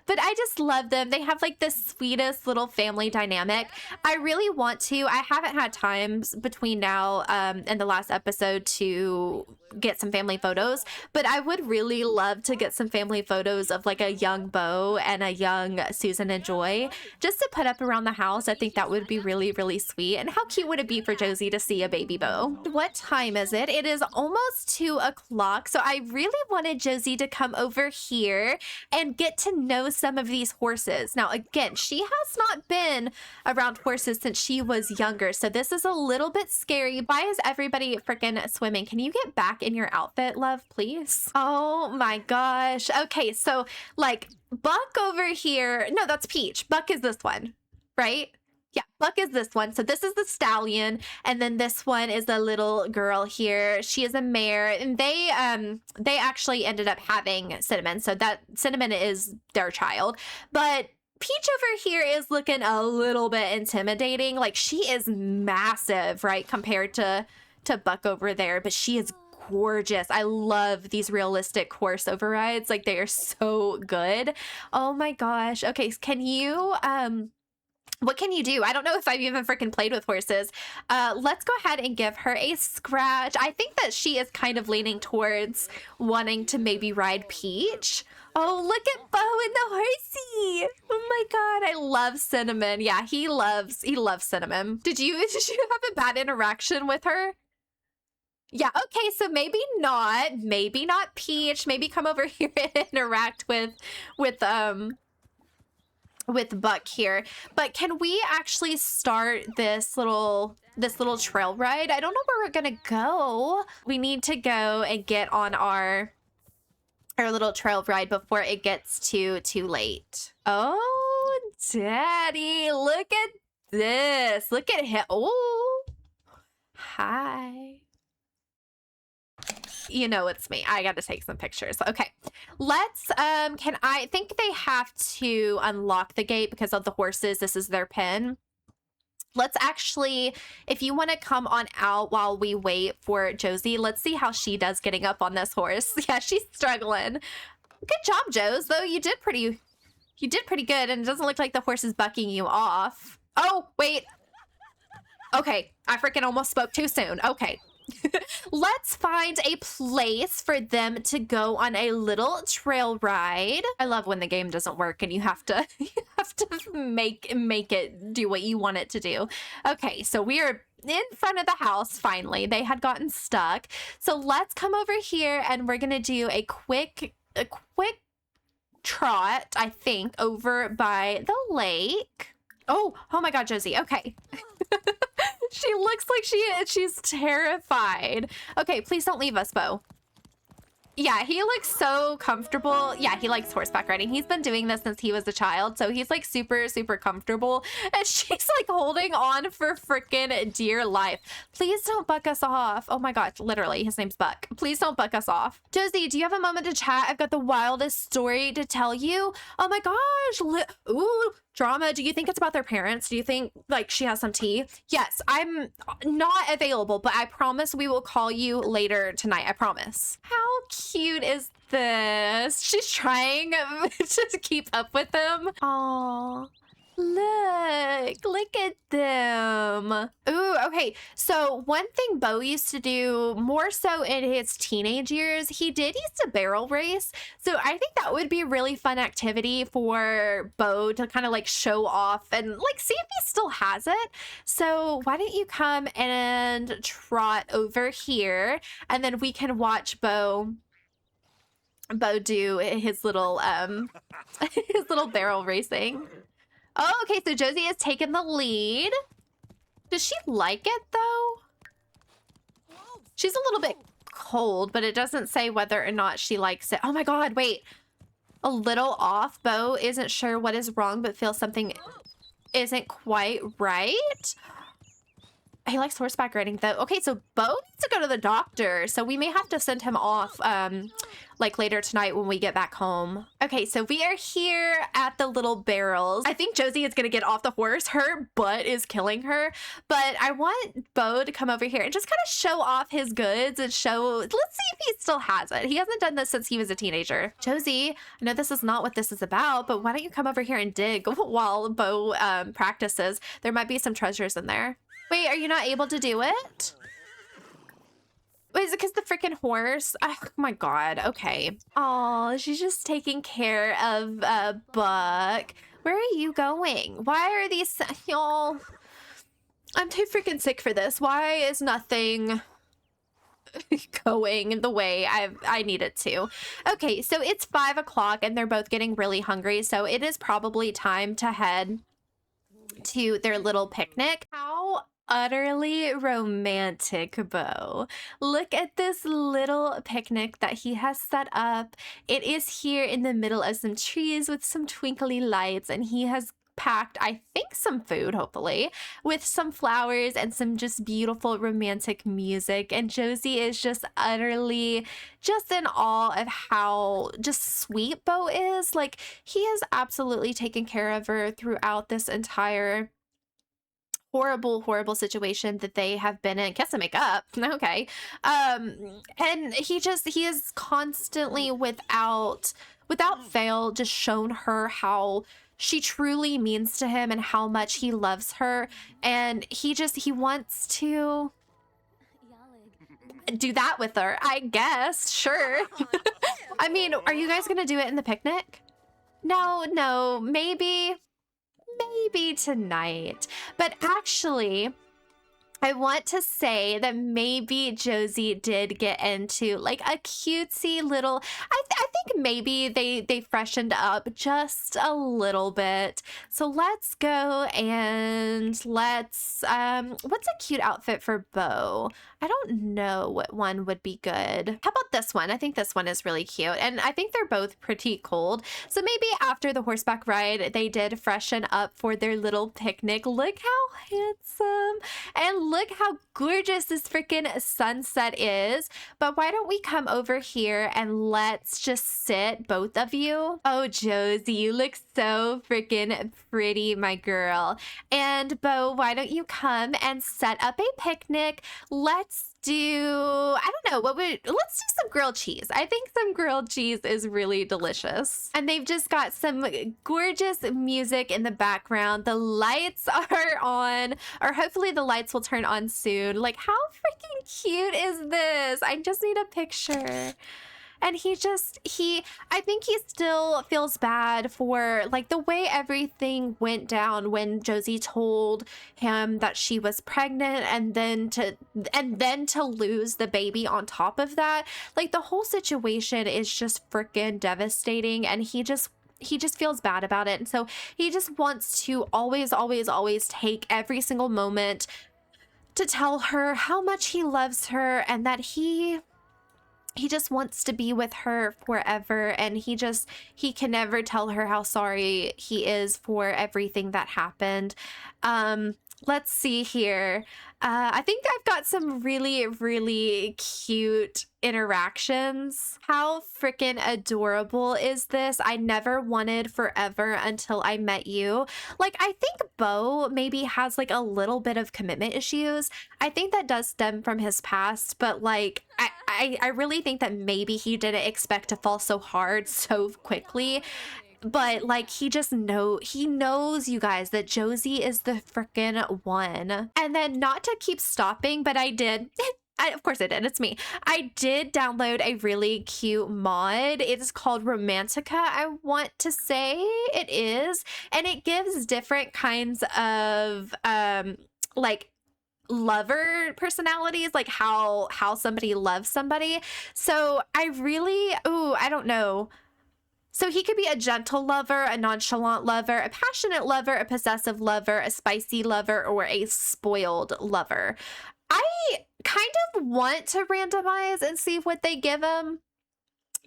But I just love them. They have like the sweetest little family dynamic. I really want to. I haven't had times between now and the last episode to get some family photos, but I would really love to get some family photos of like a young Beau and a young Susan and Joy just to put up around the house. I think that would be really sweet. And how cute would it be for Josie to see a baby Beau? What time is it? It is almost 2 o'clock. So I really wanted Josie to come over here and get to know some of these horses. Now, again, she has not been around horses since she was younger, so this is a little bit scary. Why is everybody freaking swimming? Can you get back in your outfit, love, please? Oh my gosh. Okay, so like Buck over here. No, that's Peach. Buck is this one, right? Yeah, Buck is this one. So this is the stallion, and then this one is the little girl here. She is a mare, and they actually ended up having Cinnamon. So that Cinnamon is their child. But Peach over here is looking a little bit intimidating. Like she is massive, right, compared to Buck over there, but she is gorgeous. I love these realistic horse overrides. Like they are so good. Oh my gosh. Okay, can you what can you do? I don't know if I've even freaking played with horses. Let's go ahead and give her a scratch. I think that she is kind of leaning towards wanting to maybe ride Peach. Oh, look at Beau and the horsey. Oh my god, I love Cinnamon. Yeah, he loves Cinnamon. Did you have a bad interaction with her? Yeah, okay, so maybe not Peach. Maybe come over here and interact with Buck here. But can we actually start this little trail ride? I don't know where we're gonna go. We need to go and get on our little trail ride before it gets too late. Oh, Daddy, look at this. Look at him. Oh, hi. you know it's me. I gotta take some pictures. Okay, let's can I think they have to unlock the gate because of the horses. This is their pen. Let's actually, if you want to come on out while we wait for Josie, let's see how she does getting up on this horse. Yeah, she's struggling. Good job, Joes, though. You did pretty good, and it doesn't look like the horse is bucking you off. Oh, wait. Okay, I freaking almost spoke too soon. Okay. Let's find a place for them to go on a little trail ride. I love when the game doesn't work and you have to make it do what you want it to do. Okay, so we are in front of the house finally. They had gotten stuck. So let's come over here and we're gonna do a quick trot, I think, over by the lake. Oh my God, Josie. Okay. She looks like she's terrified. Okay, please don't leave us, Bo. Yeah, he looks so comfortable. Yeah, he likes horseback riding. He's been doing this since he was a child, so he's like super, super comfortable. And she's like holding on for freaking dear life. Please don't buck us off. Oh my gosh, literally, his name's Buck. Please don't buck us off. Josie, do you have a moment to chat? I've got the wildest story to tell you. Oh my gosh. Ooh. Drama. Do you think it's about their parents? Do you think like she has some tea? Yes, I'm not available, but I promise we will call you later tonight. I promise. How cute is this? She's trying to keep up with them. Aww. Look at them. Ooh, okay. So one thing Bo used to do more so in his teenage years, he did used to barrel race. So I think that would be a really fun activity for Bo to kind of like show off and like see if he still has it. So why don't you come and trot over here and then we can watch Bo do his little his little barrel racing. Oh, okay, so Josie has taken the lead. Does she like it, though? She's a little bit cold, but it doesn't say whether or not she likes it. Oh my God, wait. A little off. Bo isn't sure what is wrong, but feels something isn't quite right. He likes horseback riding, though. Okay, so Bo needs to go to the doctor, so we may have to send him off like later tonight when we get back home. Okay, so we are here at the little barrels. I think Josie is gonna get off the horse. Her butt is killing her, but I want Bo to come over here and just kind of show off his goods and show, let's see if he still has it. He hasn't done this since he was a teenager. Josie, I know this is not what this is about, but why don't you come over here and dig while Bo practices? There might be some treasures in there. Wait, are you not able to do it? Wait, is it because the freaking horse? Oh my God, okay. Oh, she's just taking care of Buck. Where are you going? Why are these, y'all? I'm too freaking sick for this. Why is nothing going the way I need it to? Okay, so it's 5 o'clock and they're both getting really hungry. So it is probably time to head to their little picnic. How utterly romantic, Bo. Look at this little picnic that he has set up. It is here in the middle of some trees with some twinkly lights, and he has packed, I think, some food, hopefully, with some flowers and some just beautiful romantic music. And Josie is just utterly just in awe of how just sweet Bo is. Like, he has absolutely taken care of her throughout this entire horrible situation that they have been in. Kiss and make up. Okay. And he is constantly without fail just shown her how she truly means to him and how much he loves her. And he wants to do that with her, I guess. Sure. I mean, are you guys gonna do it in the picnic? No, maybe tonight. But actually, I want to say that maybe Josie did get into like a cutesy little, I think think maybe they freshened up just a little bit. So let's go and let's what's a cute outfit for Beau? I don't know what one would be good. How about this one? I think this one is really cute, and I think they're both pretty cold. So maybe after the horseback ride, they did freshen up for their little picnic. Look how handsome and look how gorgeous this freaking sunset is. But why don't we come over here and let's just sit, both of you. Oh, Josie, you look so freaking pretty, my girl. And Beau, why don't you come and set up a picnic? Let's I don't know, let's do some grilled cheese. I think some grilled cheese is really delicious. And they've just got some gorgeous music in the background. The lights are on, or hopefully the lights will turn on soon. Like, how freaking cute is this? I just need a picture. And I think he still feels bad for like the way everything went down when Josie told him that she was pregnant, and then to lose the baby on top of that. Like, the whole situation is just freaking devastating, and he just feels bad about it. And so he just wants to always, always, always take every single moment to tell her how much he loves her, and that he just wants to be with her forever, and he can never tell her how sorry he is for everything that happened. Let's see here. I think I've got some really, really cute interactions. How freaking adorable is this? I never wanted forever until I met you. Like, I think Beau maybe has like a little bit of commitment issues. I think that does stem from his past, but like, I really think that maybe he didn't expect to fall so hard so quickly. But like, he knows, you guys, that Josie is the frickin' one. And then, not to keep stopping, but I did. Of course I did. It's me. I did download a really cute mod. It is called Romantica, I want to say it is. And it gives different kinds of like lover personalities, like how somebody loves somebody. So I don't know. So he could be a gentle lover, a nonchalant lover, a passionate lover, a possessive lover, a spicy lover, or a spoiled lover. I kind of want to randomize and see what they give him,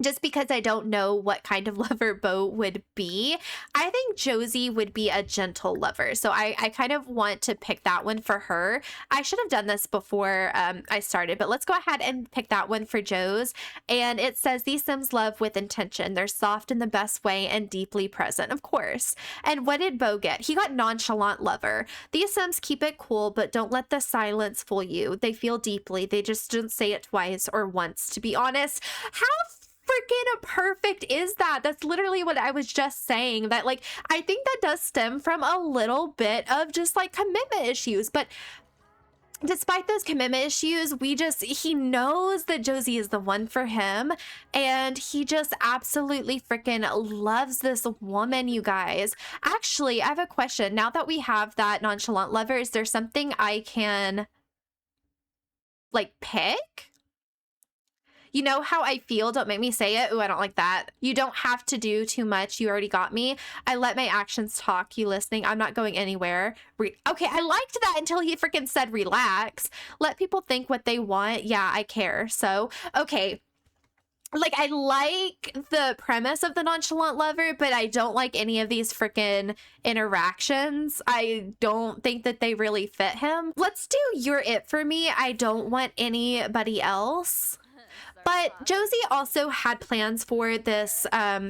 just because I don't know what kind of lover Beau would be. I think Josie would be a gentle lover. So I kind of want to pick that one for her. I should have done this before I started, but let's go ahead and pick that one for Joe's. And it says, these Sims love with intention. They're soft in the best way and deeply present, of course. And what did Beau get? He got nonchalant lover. These Sims keep it cool, but don't let the silence fool you. They feel deeply. They just don't say it twice or once, to be honest. How freaking perfect is that? That's literally what I was just saying, that like, I think that does stem from a little bit of just like commitment issues. But despite those commitment issues, he knows that Josie is the one for him, and he just absolutely freaking loves this woman, you guys. Actually, I have a question. Now that we have that nonchalant lover, is there something I can like pick? You know how I feel. Don't make me say it. Ooh, I don't like that. You don't have to do too much. You already got me. I let my actions talk. You listening? I'm not going anywhere. Okay, I liked that until he freaking said relax. Let people think what they want. Yeah, I care. So, okay. Like, I like the premise of the nonchalant lover, but I don't like any of these freaking interactions. I don't think that they really fit him. Let's do You're It for me. I don't want anybody else. But Josie also had plans for this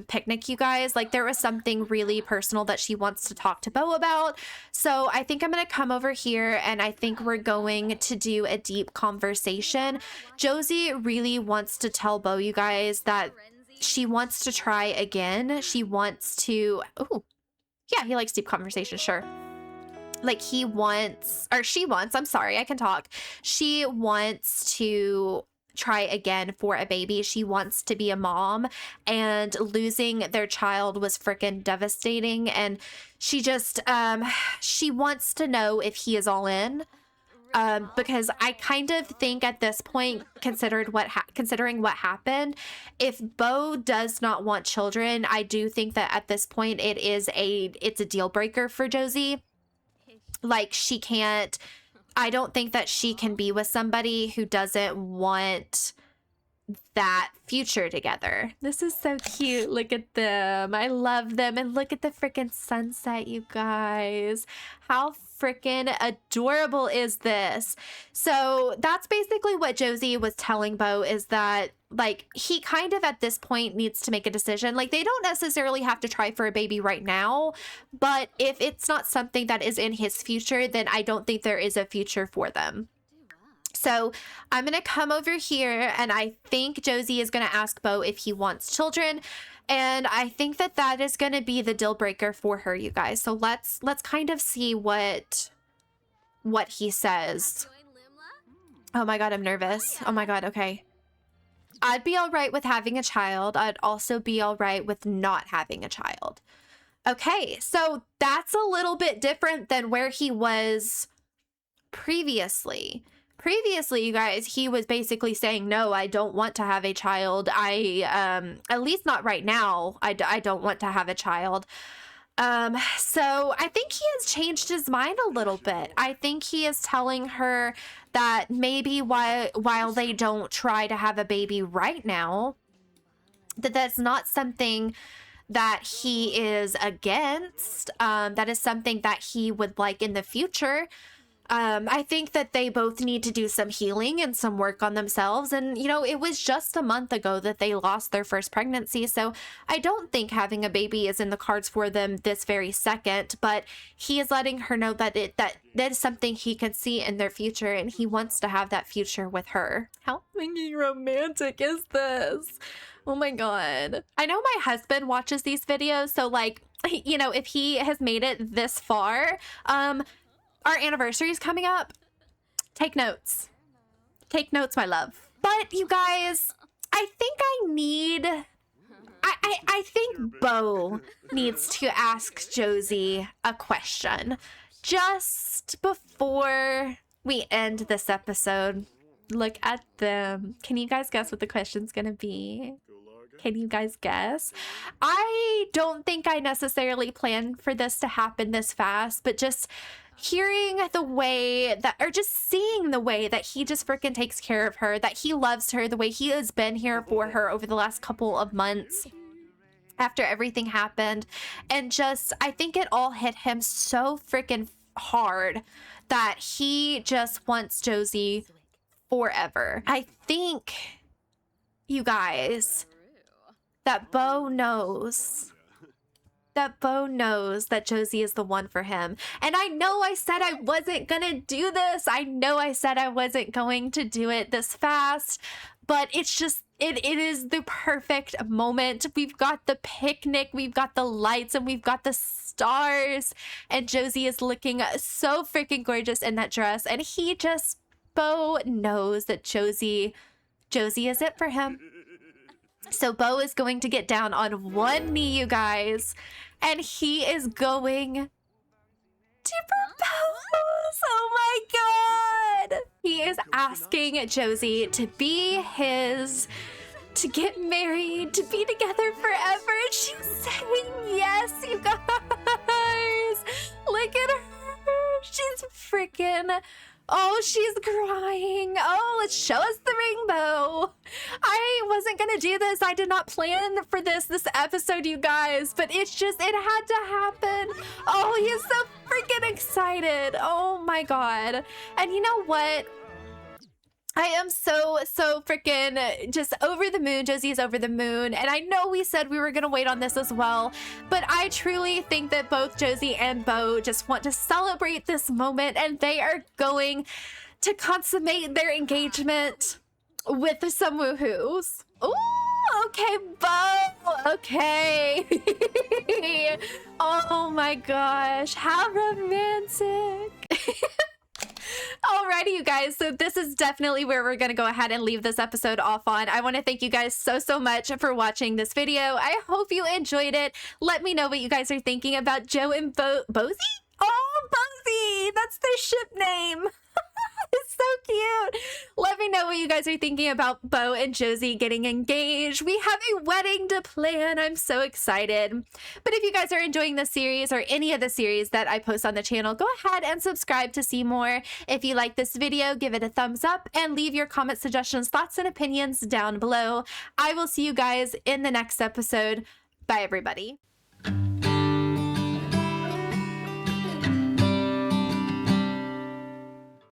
picnic, you guys. Like, there was something really personal that she wants to talk to Beau about. So I think I'm going to come over here, and I think we're going to do a deep conversation. Josie really wants to tell Beau, you guys, that she wants to try again. She wants to... Oh, yeah, he likes deep conversation, sure. Like, she wants, I'm sorry, I can talk. She wants to try again for a baby. She wants to be a mom, and losing their child was freaking devastating. And she just, she wants to know if he is all in. because I kind of think at this point, considering what happened, if Bo does not want children, I do think that at this point it's a deal breaker for Josie. Like, she can't, I don't think that she can be with somebody who doesn't want that future together. This is so cute. Look at them. I love them. And look at the freaking sunset, you guys. How freaking adorable is this? So that's basically what Josie was telling Bo, is that, like, he kind of at this point needs to make a decision. Like, they don't necessarily have to try for a baby right now, but if it's not something that is in his future, then I don't think there is a future for them. So I'm going to come over here, and I think Josie is going to ask Bo if he wants children. And I think that that is going to be the deal breaker for her, you guys. So let's kind of see what he says. Oh my God, I'm nervous. Oh my God. Okay. I'd be all right with having a child. I'd also be all right with not having a child. Okay. So that's a little bit different than where he was previously. Previously, you guys, he was basically saying, no, I don't want to have a child. At least not right now. I don't want to have a child. So I think he has changed his mind a little bit. I think he is telling her that maybe while they don't try to have a baby right now, that's not something that he is against. That is something that he would like in the future. I think that they both need to do some healing and some work on themselves. And, you know, it was just a month ago that they lost their first pregnancy. So I don't think having a baby is in the cards for them this very second, but he is letting her know that that is something he can see in their future, and he wants to have that future with her. How fucking romantic is this? Oh my God. I know my husband watches these videos, so, like, you know, if he has made it this far, our anniversary is coming up. Take notes. Take notes, my love. But you guys, I think I think Bo needs to ask Josie a question just before we end this episode. Look at them. Can you guys guess what the question's gonna be? Can you guys guess? I don't think I necessarily planned for this to happen this fast, but just hearing the way that, or just seeing the way that he just freaking takes care of her, that he loves her, the way he has been here for her over the last couple of months after everything happened. And just, I think it all hit him so freaking hard that he just wants Josie forever. I think, you guys, that Bo knows that Josie is the one for him. And I know I said I wasn't gonna do this. I know I said I wasn't going to do it this fast, but it's just, it is the perfect moment. We've got the picnic, we've got the lights, and we've got the stars, and Josie is looking so freaking gorgeous in that dress, and he just, Bo knows that Josie is it for him. So Bo is going to get down on one knee, you guys, and he is going to propose. Oh my God. He is asking Josie to be his, to get married, to be together forever. And she's saying yes, you guys. Look at her. She's freaking... Oh, she's crying. Oh, let's show us the rainbow. I wasn't gonna do this. I did not plan for this episode, you guys, but it's just, it had to happen. Oh, he is so freaking excited. Oh my God. And you know what? I am so freaking just over the moon. Josie is over the moon. And I know we said we were going to wait on this as well, but I truly think that both Josie and Bo just want to celebrate this moment, and they are going to consummate their engagement with some woohoos. Ooh, okay, Bo. Okay. Oh my gosh. How romantic. Alrighty, you guys, so this is definitely where we're going to go ahead and leave this episode off on. I want to thank you guys so much for watching this video. I hope you enjoyed it. Let me know what you guys are thinking about Joe and Bosie? Oh, Bosie! That's their ship name! It's so cute. Let me know what you guys are thinking about Bo and Josie getting engaged. We have a wedding to plan. I'm so excited. But if you guys are enjoying this series or any of the series that I post on the channel, go ahead and subscribe to see more. If you like this video, give it a thumbs up and leave your comment, suggestions, thoughts, and opinions down below. I will see you guys in the next episode. Bye, everybody.